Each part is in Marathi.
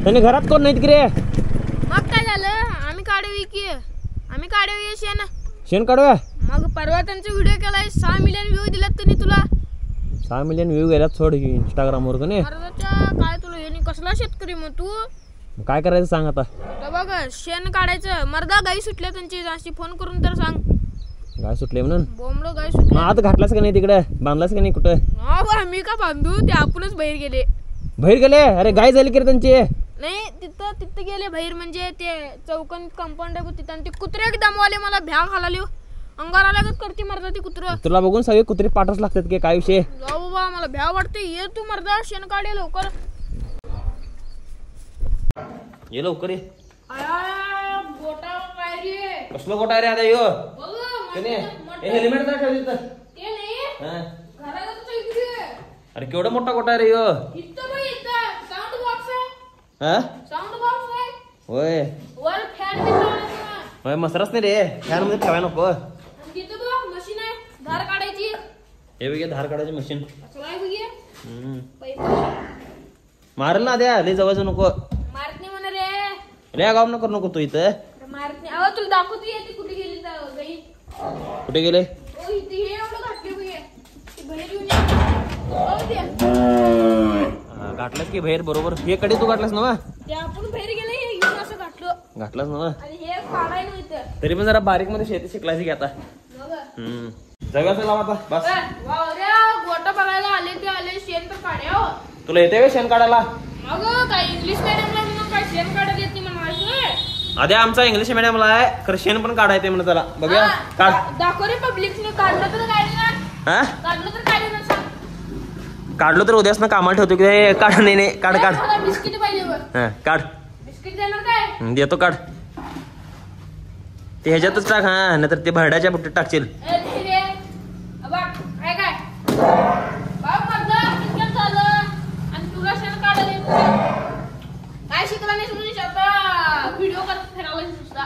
त्याने घरात कोण नाहीत की रे? मग काय झालं? आम्ही काढूया शेण काढूया. मग परवा त्यांचा व्हिडिओ केलाय 6 मिलियन व्ह्यू दिलेत त्यांनी तुला. 6 मिलियन व्ह्यू गेल्यात सोड इंस्टाग्राम वर कने. काय तुला हे कसला शेतकरी मग तू? काय करायचं सांग आता. बघ शेण काढायचं मर्दा गाई सुटल्या त्यांची जास्ती फोन करून तर सांग. गाय सुटले म्हणून बोंबलो गाय सुटली. आता घातलास का नाही तिकडे? बांधलास का नाही कुठं? मी का बांधू ते आपणच बाहेर गेले. अरे गाय झाली की रे त्यांची? नाही तिथं गेले बाहेर म्हणजे ते चौकन कंपाऊंड आहे तिथं आणि ते कुत्रे एकदम वाले मला भ्या खालाले अंगार आल्यागत करते मर्दा ती कुत्र. तुला बघून सगळे कुत्रे पाठच लागतात की काय विषय? जाऊ बाबा मला भ्या वाटते. ये तू मर्दा शेण काढे लवकर. ये लवकर ये. गोटा काय रे? कसलं गोटा रे आता यो? हेल्मेट ते नाही घरातच इकडे. अरे केवढा मोठा गोटा रे यो? साऊंड बॉक्स आहे. साऊंड बॉक्स आहे. होय वर फॅन लावला. होय मसराच नाही रे. फॅन मध्ये ठेवायला नको. तिथं बघ मशीन आहे धार काढायची. हे बघ धार काढायची मशीन. काय बघ मारल ना द्या लय जवळचं नको. मारत नाही म्हणा रे. रे गाव नको नको तू इथं. मारत नाही. अहो तुला दाखवते येते कुठे गेली गाई. कुठे गेले? इथे हे एवढं घातली बघ ती बाहेर येऊन घातलास की बाहेर बरोबर. हे कडे तू घातलास ना? ते आपण बाहेर गेले हे घेऊन असं घातलास ना? आणि हे काढाय नव्हतं तरी पण जरा बारीक मध्ये शेती शिकलायची की आता. जगाचं लाव आता बस. गोटा बघायला आले ते आले शेण तर काढ्या. तुला येते का शेण काढायला? अगं काय इंग्लिश मीडियमला म्हणून काय शेण काढायला येत नाही म्हणायचं. आधी आमचा इंग्लिश मीडियमला आहे खरं शेण पण काढायचं म्हणून त्याला. बघूया काढ. दाखव रे पब्लिकने. काढलं तर काय देणार? काढलं तर काय देणार सांग. काढलो तर उद्याच ना कामाला ठेवतो की काढ. नाही काढ काढ. बिस्किट पाहिजे. काढ. बिस्किट देणार काय? देतो काढ. ते ह्याच्यातच टाक. हा नाहीतर ते भरड्याच्या बुट्टीत टाकशील. काय शिकला नाही तुम्ही आता व्हिडिओ करत फिरायला.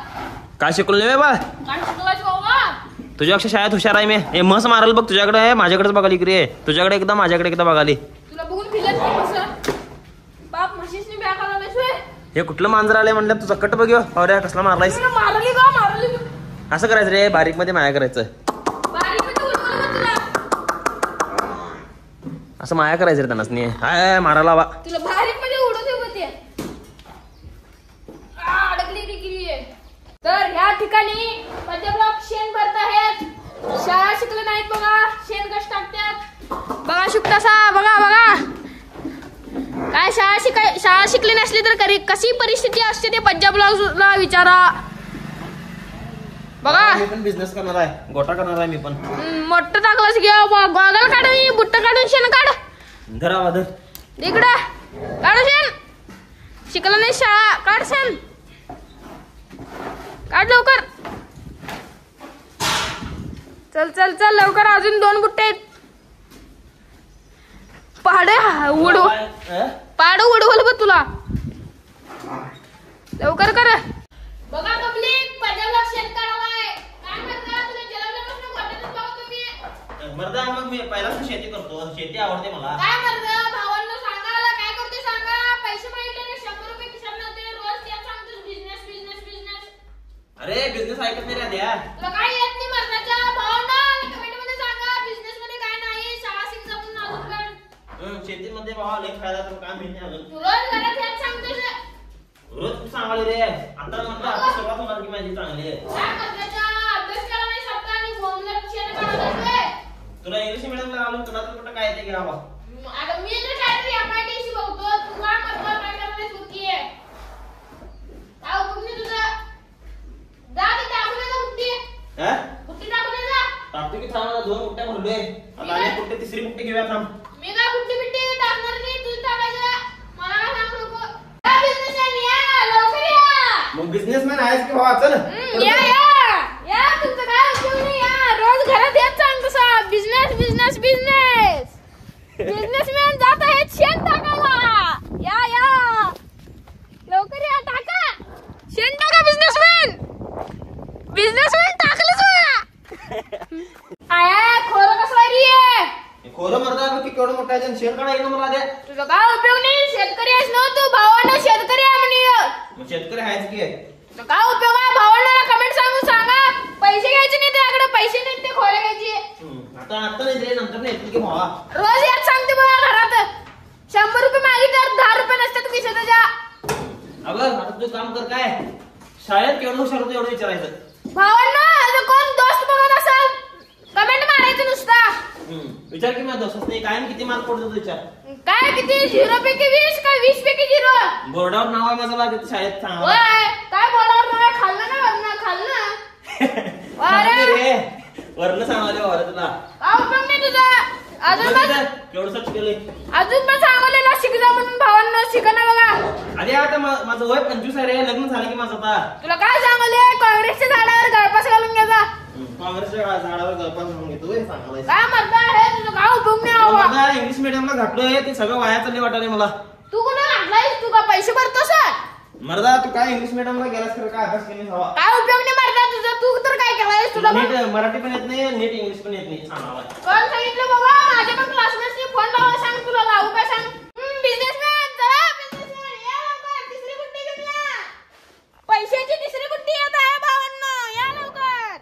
काय शिकलो नाही बा? काय शिकलास बाबा? तुझ्यापेक्षा शाळेत हुशार आहे मी. हे मस मारल बघ तुझ्याकडे आहे माझ्याकडेच बघाली की रे. तुझ्याकडे एकदा माझ्याकडे एकदा बघाली. तुला बघून फिरत कसं बाप म्हशीसनी बॅग आलायस वे. हे कुठलं मांजर आलंय म्हणलं तुझा कट बघ. अरे कसला मारलायस? मारली का? मारली. असं करायचं रे बारीक मध्ये माया करायचं. बारीक मध्ये उडवलं तुला. असं माया करायचं रे त्यांनाच नाही. हाय मारायला बा. तुला बारीक मध्ये उडवते होते. अडकली डिग्री. तर ह्या ठिकाणी पद्यब्लॉक शेण भरत आहेत. शाळा शिकले नाहीत बघा. शेण कश टाकतात बघा. शुकतासा बघा. काय शाळा शिकली नसली तर कशी परिस्थिती असते ते पद्यब्लॉगला विचारा. बघा मी पण बिझनेस करणार आहे. गोटा करणार आहे मी पण. मोठं टाकलंच घ्या. गॉगल काढून बुट्ट काढून शेण काढ. धरा वादर इकडं काढ शेण. शिकला नाही शाळा. काढ शेण. काढ लवकर. चल लवकर. अजून 2 बुट्टे आहेत. पाड उडवल बघ तुला. लवकर कर. बघा पब्लिक पद्यब्लॉग शेण काढायलाय. काय म्हणता तुला जलमल्यापासून वाटतच बघतो मी. मर्दा मग मी पहिल्यापासून शेती करतो. शेती आवडते मला. काय मर्दा भावांनो सांगायला काय करते सांगा. पैसे मागितले 100 रुपये खिशात नव्हते. रोज त्यात सांगतोस बिझनेस. अरे बिझनेस ऐकत नाही रे द्या. तुला काय येत नाही मर्दाच्या भावांनो कमेंट मध्ये सांगा. बिझनेस मध्ये काय नाही. शाळा शिक जपून अजून पण. शेतीमध्ये भावा लय फायदा तर काय माहिती अजून. तू रोज घरात यात सांगतोस. रोज तू सांगाल रे. आता म्हणतो आता सुरुवात होणार की माझी चांगली. काय मर्दाच्या अभ्यास केला नाही सप्ताह आणि बोंबला शेण काढायला. तुला इंग्लिश मीडियमला घालून तुला तर कुठं काय येते की बाबा. आता मी तर काहीतरी एमआयटीसी बघतो. तू काय मर्दा काय करायला सुट्टी आहे. काय उपयोग नाही तुझा. जा ते टाकून जा बुट्टी. बुट्टी टाकून जा. टाकतो की थांब. 2 बुट्ट्या भरलोय. आता आणि बुट्टी तिसरी बुट्टी घेऊया थांब. मी काय बुट्टी बिट्टी टाकणार नाही. तू टाकायचं. मला काय सांगू नको. काय बिझनेस आहे या लवकर या. मग बिझनेसमॅन आहेस की भावा चल. या तुमचं काय उपयोग नाही. या रोज घरात येत सांग तसा. बिझनेसमॅन जात आहेत शेण टाकायला. या लवकर या. टाका शेण टाका. बिझनेसमॅन टाकलंच बघा. आया खोरं कसं रे. खोरं मर्दा की केवढं मोठा आहे. शेण काढायला मला द्या. तुझा काय उपयोग नाही. शेतकरी आहेस ना तू. भावानं शेतकरी पैसे तुझ्या. अगं आता तू काम कर काय शाळेत केवढं हुशार होतं एवढं विचारायचं. भावांना आता कोण दोस्त बघत असेल कमेंट मारायचं नुसता. विचार की माझ्या दोस्त नाही कायम किती मार्क पडतो विचार. काय किती 0 पैकी 20 काय 20 पैकी 0. बोर्डावर नाव आहे माझं लागत शाळेत सांगा. होय काय बोलावर नाही खाल्लं ना वरण खाल्लं. अरे वरण सांगाले वावर तुला काय उपयोग नाही तुझा. अजून पण केवढं सर्च केलंय. अजून पण सांगलेला शिकजा म्हणून भावांना शिकणं बघा. अरे आता माझं वय 25 आहे रे लग्न झालं की माझं आता. तुला काय सांगले काँग्रेसच्या झाडावर गळपास घालून घ्यायचा. काँग्रेसच्या झाडावर गळपास घालून घेतो सांगायला. काय म्हणता हे तुझं काय उपयोग नाही हवा. इंग्लिश मिडियमला घातलोय ते सगळं वाया चालले वाटायला मला. तू कुठं घातलायस तू का पैसे भरतोस. मर्दा तू काय इंग्लिश मिडियमला गेलास खरं काय अभ्यास केली हवा. काय उपयोग नाही मरता तुझं. तू तर काय केलायस तुला नीट मराठी पण येत नाही नीट इंग्लिश पण येत नाही सांगावा. कोण सांगितलं बाबा. माझ्या पण क्लासमेट्सनी फोन लावा सांग तुला लावू काय सांग. बिझनेसमॅन चला बिझनेसमॅन या लवकर. तिसरी बुट्टी घेऊया. पैशाची तिसरी बुट्टी येत आहे भावांनो या लवकर.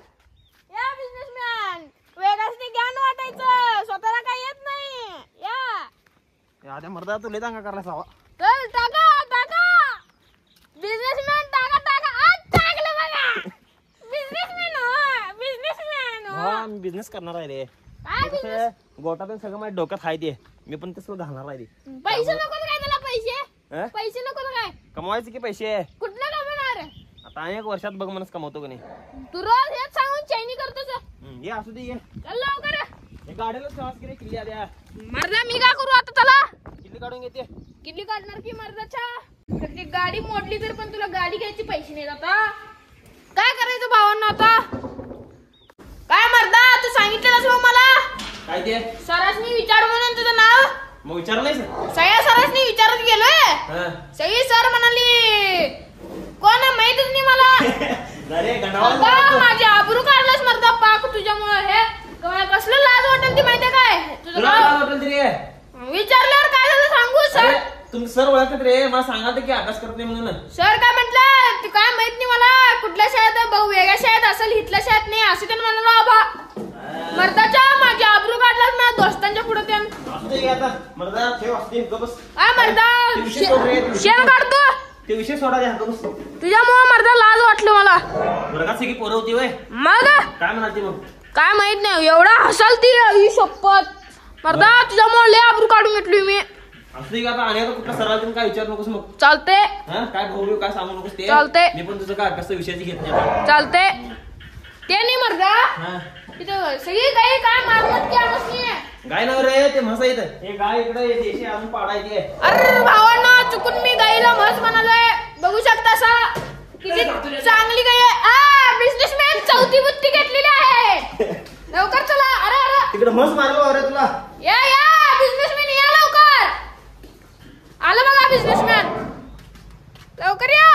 या बिझनेसमॅन वेगासनी ज्ञान वाटायचं स्वतःला काय येत नाही या. आता मर्दा तू लय दांगा करलास हवा. चल टाका टाका बिझनेसमॅन टाका टाका आज टाकलं बघा. बिझनेसमॅन हो बिझनेसमॅन हो. हा मी बिझनेस करणार आहे रे. काय कसं गोटात सगळं माझ्या डोक्यात आहे ते मी पण तसं घालणार आहे रे. पैसे नको काय त्याला पैसे हं? पैसे नको काय कमवायचे की पैसे कुठलं कमवणार. आता अनेक वर्षात बघ म्हणून कमवतो का नाही. तू रोज हेच सांगून चैनी करतोस. ये असू दे ये चल लवकर. हे गाडीला प्रवास केले किल्ली आल्या मर्दा मी काय करू आता त्याला. किल्ली काढून घेते. किल्ली काढणार की मर्दाच्या. तर ती गाडी मोडली तर पण तुला गाडी घ्यायची पैसे नाही आता. काय करायचं भावांना आता. काय मर्दा तू सांगितलेलंस मग मला काय ते सरासनी विचार म्हणून तुझं नाव मग विचारलंय सगळ्या सरासनी विचारत गेलोय. सगळी सर म्हणाली कोण माहितच नाही मला. अरे आता माझी आबरू काढलास मर्दा पाक तुझ्यामुळे. हे कसलं लाज वाटेल ती माहितीये काय तुझं नाव विचारल्यावर काय झालं सांगू सर. तुम्ही सर ओळखत रे मला सांगा की अभ्यास करत नाही म्हणून. सर काय म्हटलं ते काय माहित नाही मला. कुठल्या शाळेत भाऊ वेगळ्या शाळेत असेल इथल्या शाळेत नाही असं त्यांना म्हणाला बाबा. मर्दाच्या माझी आबरू काढलास ना दोस्तांच्या पुढे त्या. असू दे आता मर्दा ठेव असते बस. काय मर्दा शेण काढतो ते विषय सोडा द्या बस. तुझ्यामुळे मर्दा लाज वाटलं मला. वर्गात सगळी पोरं होती वय मग काय म्हणाली मग काय माहित नाही एवढा हसाल ती ही शपथ. मर्दा तुझ्यामुळे लय आबरू काढून घेतली मी. असू दे आता आणि कुठला सराव तुम्ही काय विचार नकोस मग. चालते हा काय भाऊ काय सांगू नकोस ते चालते. मी पण तुझं काय अभ्यास विषयाची घेत नाही. चालते ते नाही मर्दा. हा तिथं सगळी काही काय मारत की आणत नाही. गाय नव रे ते म्हस येत हे गाय इकडे देशी अजून पाडायची आहे. अरे भावांना चुकून मी गाईला म्हस म्हणालोय. बघू शकता सा किती चांगली गाय आहे. बिझनेसमॅन चौथी बुत्ती घेतलेली आहे. लवकर चला. अरे अरे तिकडे म्हस मारलो अरे तुला. या बिझनेसमॅन या लवकर. आलं बघा बिझनेसमॅन लवकर या.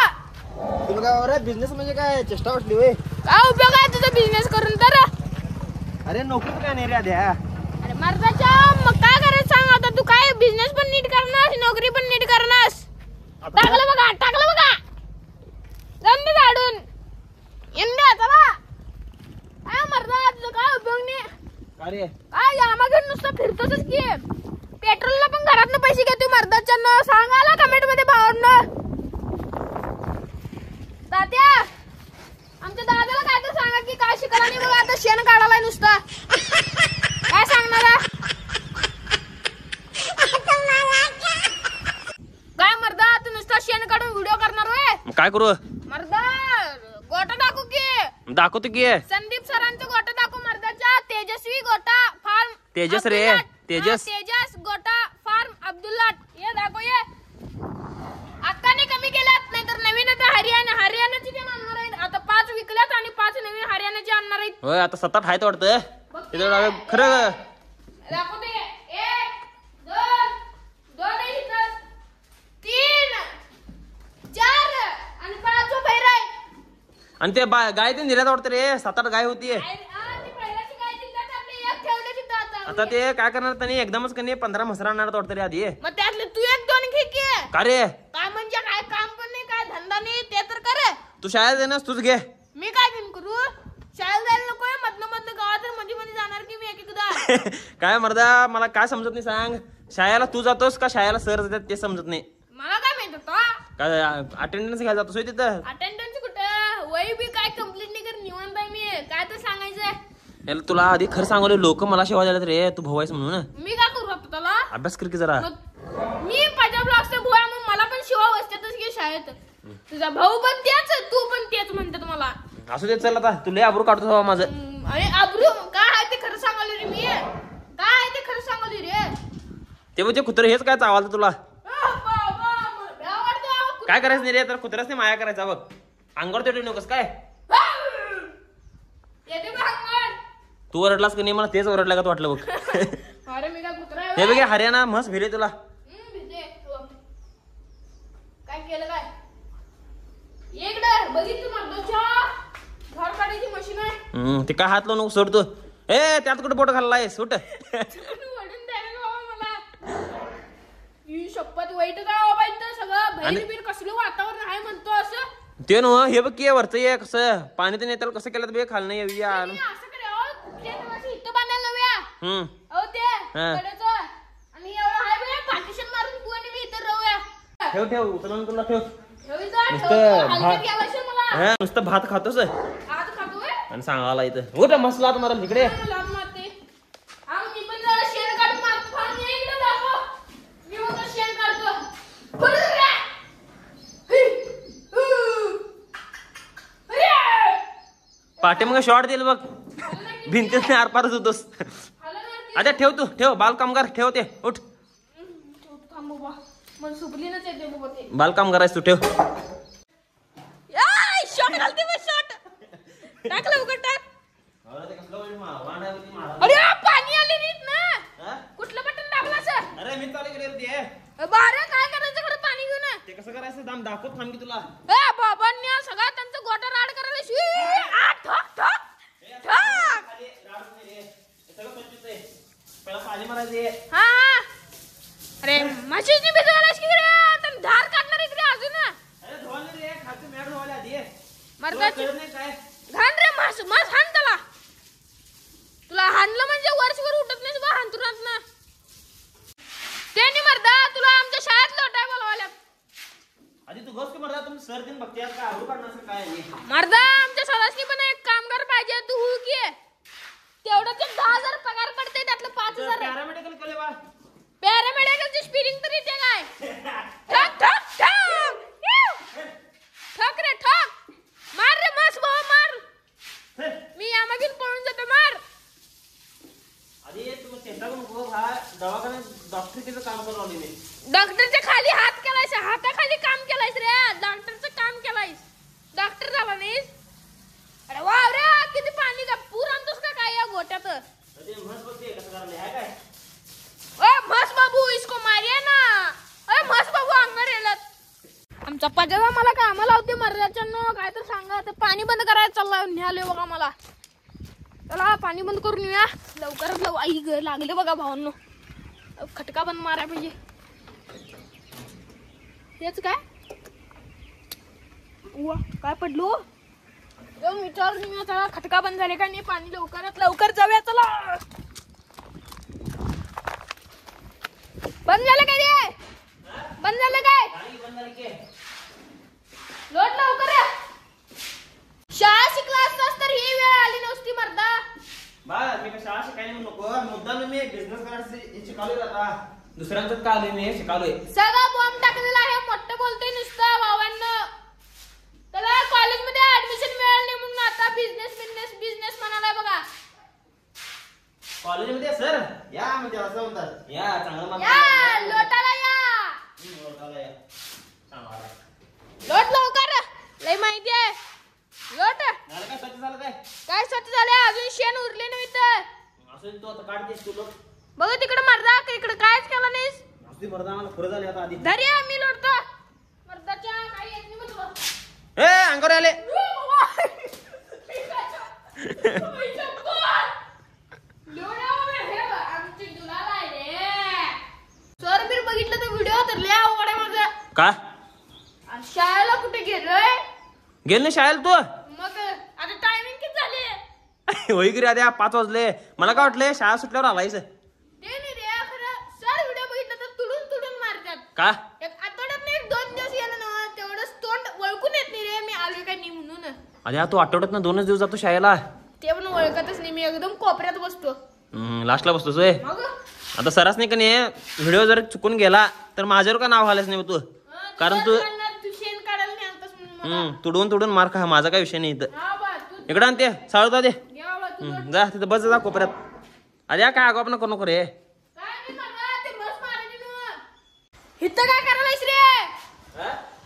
तुला काय अरे बिझनेस म्हणजे काय चेष्टा वाटली वय. काय उपयोग आहे तुझा बिझनेस करून तर. अरे नोकरी काय नाही रे आद्या. अरे मर्दाच्या मग काय करायचं सांग आता. तू काय बिझनेस पण नीट करणार नोकरी पण नीट करणार. टाकलं बघा टाकलं बघा रंद झाडून इंडिया चला. काय मर्दा तुझं काय उपयोग नाही. अरे काय यामागे नुसतं फिरतोच की. पेट्रोलला पण घरातनं पैसे घेतोय मर्दाच्या न. सांगायला कमेंट मध्ये भावांना. तात्या आमच्या दादाला काय तर सांगा की काय शिकायला नाही बघा आता शेण काढायला नुसतं. काय सांगणार काय मर्दा तू नुसतं शेण काढून व्हिडिओ करणार होय. काय करू मर्दा गोटा दाखवू की. दाखवतो की संदीप सरांचं गोटा दाखवू मर्दाच्या. तेजस्वी गोटा फार्म तेजस रे तेजस. तेजस गोटा फार्म अब्दुल्लाट ये दाखव ये. अक्काने कमी केल्यात नाही तर नवीन आता हरियाणाची ते आणणार आहेत. आता 5 विकल्यात आणि 5 नवीन हरियाणाची आणणार आहेत. होय आता 7-8 आहेत वाटतं. खरं दाखवते 1 2 2 3 4 आणि 5 फैर आहे. आणि ते गाय ते निर्यात वाटतं रे 7-8 गाय होती. आता ते काय करणार त्यांनी एकदमच कधी 15 म्हसरा आणणार वाटतं रे आधी. मग त्यातले तू 1-2 घे की. का रे काय म्हणजे काय काम पण नाही काय धंदा नाही ते तर कर. तू शाळेत येणार तूच घे. मी काय घेऊन करू. शाळेत जायला नकोय मधनं गावात मध्ये जाणार की मी एकदा. काय मर्दा मला काय समजत नाही सांग. शाळेला तू जातोस का शाळेला सर जातात ते समजत नाही. मला काय माहिती माहित होता काय अटेंडन्स घ्यायला जातोस होय तिथं? अटेंडन्स कुठं वही बी काय कंप्लीट नाही कर निवांत आहे मी काय तर सांगायचंय याला तुला आधी खरं सांगवलं लोक मला शिवाय द्यायला रे तू भाऊ आहेस म्हणून मी काय करू आता त्याला अभ्यास कर की जरा. मग मी पंजाबला असते भोया मग मला पण शिवा बसतातच की शाळेत तुझा भाऊ पण तेच तू पण तेच म्हणतात मला. असू दे चल आता तुला आबरू काढतो बाबा माझं. अरे आबरू काय आहे ते खरं सांगायला रे मी काय आहे ते खरं सांगायला रे ते म्हणजे कुत्र हेच काय चावाल तुला काय करायचं नाही रे तर कुत्र्याच नाही माया करायचा बघ अंगावर तेवढे नकोस काय तू ओरडलास की नाही मला तेच ओरडला का वाटलं बघ. अरे मी काय कुत्रा हे बघ हरियाणा मस्त भिले तुला. काय केलं काय इकडे बघितलं मर्दाच्या घर काढायची मशीन आहे ते काय हात लावून सोडतो ए त्यात कुठे बोट घाललाय सुट. वडून द्यायला बाबा मला ही शपथ वाईट काय बाबा इथं सगळं बहीर बीर कसलं वातावरण आहे म्हणतो असं. ते न हे बघ की वरचं ये कसं पाणी तर नेत्याला कसं केलं बे खाल नाही येऊया. असं करे इथं बांधायला लावूया अहो ते कडेचं आणि एवढं आहे बघा पार्टिशन मारून तू आणि मी इथं राहूया. ठेव ठेव उचलून तुला ठेव मला नुसतं भात खातोस आज खातोय आणि सांगायला इथं उठ मसला तुम्हाला इकडे. मी पण जरा शेण काढून मारतो इकडे दाखव मी होतो शेण काढतो. पाठी मग शॉर्ट दिल बघ भिंतीत आरपारच होतोस. अच्छा ठेव तू ठेव बाल कामगार ठेव ते उठ बाल काम करायचं तू ठेव. शॉट घालते बस शॉट टाक लवकर टाक. अरे पाणी आले नीट ना कुठलं बटन दाबलं सर. अरे मी चालू केले बारा काय करायचं खरं पाणी घेऊन ते कसं करायचं दाम दाखवत थांब की तुला. ए बाबांनी सगळा त्यांचा गोटा राड करायला ठोक ठोक ठोक. हा अरे म्हशीची भिजवायला की रे धार काढणार इकडे अजून मर्दाची घाण रे मास मास हाण त्याला. तुला हाणलं म्हणजे वर्षभर उठत नाही बा हांतुरात ना ते नाही मर्दा तुला आमच्या शाळेत लोटाय बोलवायला. आधी तू गोष्ट मर्दा तुम्ही सर दिन बघते का आबरू काढणार काय मर्दा आमच्या सदस्यनी पण एक कामगार पाहिजे तू हो की तेवढं ते 10,000 पगार पडते त्यातलं 5,000 पॅरामेडिकल केले बा पॅरामेडिकलची स्पिरिंग तरी ते काय ठक ठक ठक ठक रे ठक मार रे मस भाऊ मार मी यामागून पळून जातो मार. आधी तुम्ही चेष्टा करू नको दवाखान्यात डॉक्टरचं काम करून आले मी. डॉक्टरच्या खाली हात केलायस हाताखाली काम केलायस रे डॉक्टरचं काम केलायस डॉक्टर झाला नाहीस. अरे वा रे किती पाणी का पूर आणतोस का काय या गोट्यात. ओए मस बाबू इसको मारिए ना ओए मस बाबू अंगावर येलात. आमचा पजामा मला कामाला होते मर्दाच्या नो काय तर सांगा ते पाणी बंद करायला चालला न्याले बघा मला. चला पाणी बंद करून येऊया लवकरच लव आई ग लागले बघा भावांनो खटका बंद माराय पाहिजे. तेच काय काय पडलो विचार चला खटका बंद झाले का नाही पाणी लवकरात लवकर जाऊया चला. बंद झालं काय रे बंद झालं काय लोट लवकर शाळा शिकला असतास तर ही वेळ आली नसती मर्दा. बा मी शाळा शिकायला नको मुद्दा मी बिझनेस करायचं शिकालोय आता दुसऱ्यांचं का आलोय मी शिकालोय. सगळा बॉम्ब टाकलेला आहे मोठं बोलतोय नुसतं भावांना. त्याला कॉलेजमध्ये ऍडमिशन मिळालं नाही म्हणून आता बिझनेस म्हणालाय बघा. कॉलेजमध्ये सर या म्हणजे असं म्हणतात या चांगलं या लोटाला या लोट लवकर लय माहिती आहे लोट. झालं काय स्वच्छ झालं काय काय स्वच्छ झाले अजून शेण उरले नाही तर असं तू आता काढतेस तू लोक बघ तिकडे मर्दा इकडे कायच केलं नाहीस. असली मर्दा मला पुरं झाले आता आधी धर्या मी लोटतो मर्दाच्या काही येत नाही मग तुला. ए अंगावर आले सर बीर बघितलं तर व्हिडिओ तर लय अवघड आहे माझं. का शाळेला कुठे गेलोय गेल नाही शाळेला तू मग आता टायमिंग किती झाले होई गिरी आधी 5 वाजले मला काय वाटलं शाळा सुटल्यावर आलायच. ते नाही रे खरं सर व्हिडिओ बघितलं तर तुडून तुडून मारतात का एक आठवड्यात नाही 2 दिवस काय नाही म्हणून. अरे तू आठवड्यात ना 2च दिवस जातो शाळेला. ते पण ओळखतच नाही मी, एकदम कोपऱ्यात बसतो. लास्टला बसतोस होय. मग आता सरास नाही का नाही व्हिडिओ जर चुकून गेला तर माझ्यावर का नाव घालायच नाही तू, कारण तू शेण काढायला नाही आणतोस म्हणून. तुडवून मार खा, माझा काय विषय नाही इथं. हा बा तू इकडं आण ते साळूता दे. घ्या बा तू. जा तिथं बस जा कोपऱ्यात. अरे काय आगाव नको नको रे. काय नाही बाबा, ते बस मारायची ना. इथं काय करायलायस रे?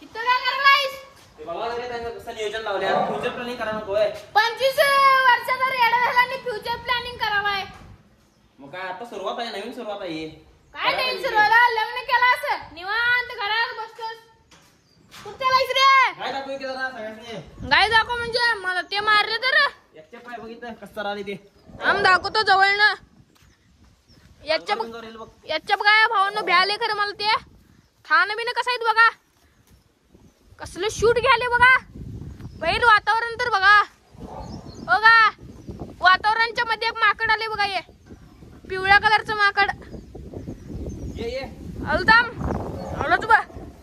इथं काय करायलायस? ते बघा रे त्यांचं कसं नियोजन लावले, फ्युचर प्लॅनिंग करा नको होय. 25 वर्षाचा रेडा झाला आणि फ्युचर प्लॅनिंग करावाय. मग काय आता सुरुवात आहे, नवीन सुरुवात आहे. काय टेन्शन व्हायला, लग्न केलं असं निवांत घरात बसतोस. कुठे लाईस रे? काय दाखवू की जरा सगळ्यांनी. गाय दाखव म्हणजे मला ते मारले तर एकच्या पाय बघितलं कसं आली ते. आम दाखवतो जवळनं. याच्या बघ. याच्या काय भावानं भ्याले खरं मला ते. ठाणं बिन कसं आहेत बघा, कसलं शूट घ्याले बघा. बाहेर वातावरण तर बघा. बघा वातावरणाच्या मध्ये एक माकड आले बघा, हे पिवळ्या कलरचं माकड. ये अलदाम आलोच बा.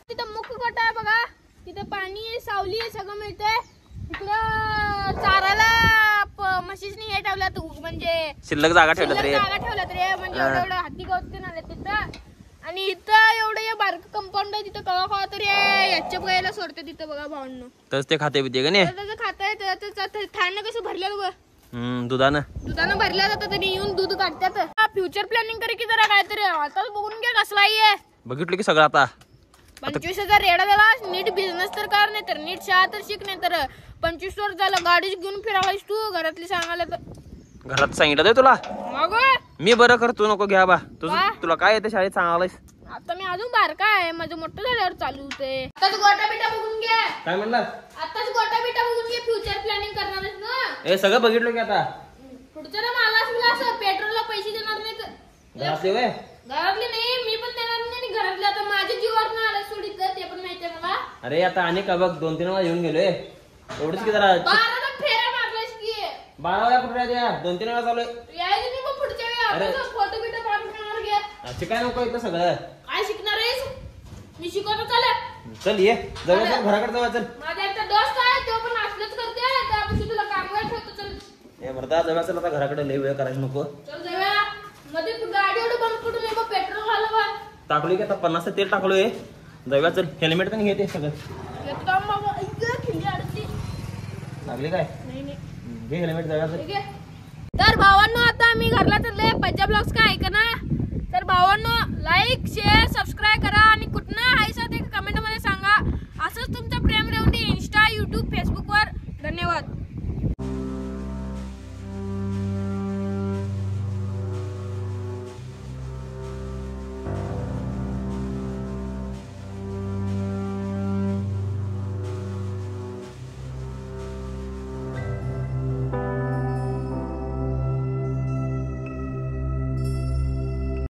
तिथं मुख गट आहे बघा, तिथं पाणी सावली सगळं मिळतंय. तिकडं चारायला म्हशीसनी हे ठेवल्यात, म्हणजे शिल्लक जागा ठेवल्यात रे. जागा ठेवल्यात रे, म्हणजे एवढं हाती गवत आले तिथं. आणि इथं एवढं हे बारक कंपाऊंड आहे, तिथं कवा खावा तरी याच्या बघायला सोडते तिथं बघा भावांनो. तस ते खाते पिते का नाही. त्याचं खाताय त्याचं ठाणं कसं भरलेलं बघ, दुधानं भरल्या जातं तरी येऊन दूध काढतात. फ्युचर प्लॅनिंग करे की जरा काहीतरी आताच बघून घे कसला आहे. बघितलं की सगळं आता. 25,000 रेडा झाला, नीट बिझनेस तर कर, नाही तर नीट शाळा तर शिक, नाही तर 25 वर्ष झालं गाडी घेऊन फिरावायस तू. घरातली सांगायला तर घरात सांगितलं दे तुला. मग मी बरं करतो नको घ्या बा. का? तुला काय येते शाळेत सांगायलास. आता मी अजून बारका आहे, माझं मोठं झाल्यावर चालू होते. आताच गोटा बिटा बघून घे. काय म्हणलास. आताच गोटा बिटा बघून घे, फ्युचर प्लॅनिंग करणार आहेस ना. हे सगळं बघितलं की आता. पुढचं ना मला असं पेट्रोलला पैसे देणार नाही तर. घरातले वय घरातले नाही, मी पण देणार नाही. आणि घरातले आता माझ्या जीवावर ना आलं सोडित ते पण माहितीये मला. अरे आता अनेक बघ 2-3 वेळा येऊन गेलोय. एवढंच की जरा 12ला फेऱ्या मारलायस की. 12 वेळा कुठे द्या 2-3 वेळा चालू आहे. यायचं नाही मग पुढच्या वेळी आपण फोटो बिटो काढून ठेवणार घे. शिकाय नको इथं सगळं. काय शिकणार आहेस? मी शिकवतो चालेल. चल ये जाऊया, चल घराकडे जाऊया. चल माझा एकटा दोस्त आहे, तो पण असलंच करते. त्यापासून तुला कामगार ठेवतो. चल हे मरता जाऊया. चल आता घराकडे लय वेळ करायचं नको. चल जाऊया. मध्ये गाडी एवढं बंद पडून ये, पेट्रोल घाला बा. टाकलोय की आता 50 तेल टाकलोय. जाऊया चल. हेल्मेट पण घेते सगळं. एकदम बाबा इतकं खिल्ली अडती लागले काय नाही घे हेल्मेट. जाऊया चल. ठीक आहे. तर भावांनो आता आम्ही घरला चाललोय. पंजाब